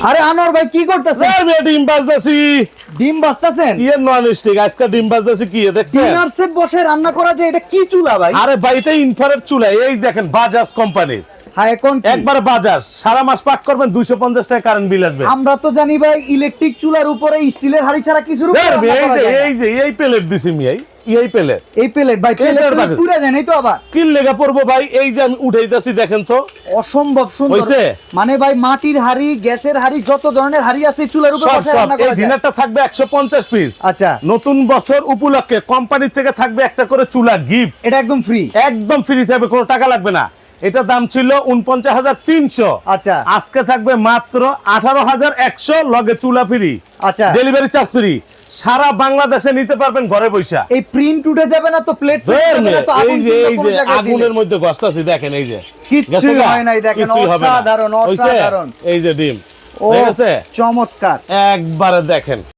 আরে আনোয়ার ভাই কি করতেছেন? আমি ডিম বাজতেছি। ডিম বাজতেছেন? কি নন স্টিক আজকে ডিম বাজতেছি কি দেখছেন? ডিনার সেট বসে রান্না করা যায়, এটা কি চুলা ভাই? আরে ভাই এটা ইনফ্রারেড চুলা, এই দেখেন বাজাজ কোম্পানির। হ্যাঁ এখন কি? একবার বাজাজ সারা মাস পাক করবেন 250 টাকা কারেন্ট বিল আসবে। আমরা তো জানি ভাই ইলেকট্রিক চুলার উপরে স্টিলের হাড়ি ছাড়া কিছুর উপরে রান্না করা যায় না। এই প্লেট দিছি মিয়াই, এই প্লেট। এই প্লেট ভাই, প্লেট পুরো যায় নাই তো আবার কি লেগা পড়বো ভাই? এই যে আমি উঠাইতাছি দেখেন তো, অসম্ভব সুন্দর হইছে? মানে ভাই মাটির হাড়ি, গ্যাসের হাড়ি, যত ধরনের হাড়ি আছে চুলার উপরে সব বসে সব রান্না এই করা যায়। ডিনারটা থাকবে 150 পিস। আচ্ছা, নতুন বছর উপলক্ষে কোম্পানি থেকে থাকবে একটা করে চুলা গিফট, এটা একদম ফ্রি। একদম ফ্রি থাকবে, কোনো টাকা লাগবে না। এটা দাম ছিল ৪৯,৩০০। আচ্ছা আজকে থাকবে মাত্র ১৮,১০০, লগে চুলা ফ্রি, আচ্ছা, ডেলিভারি চার্জ ফ্রি। সারা বাংলাদেশে নিতে পারবেন ঘরে বসে। এই প্রিন্ট উঠে যাবে না তো, প্লেট আগুনের মধ্যে গস্তাছি দেখেন, এই যে কিচ্ছু হয় নাই, দেখেন অসাধারণ অসাধারণ। এই যে ডিম, ও ঠিক আছে চমৎকার। একবারে দেখেন।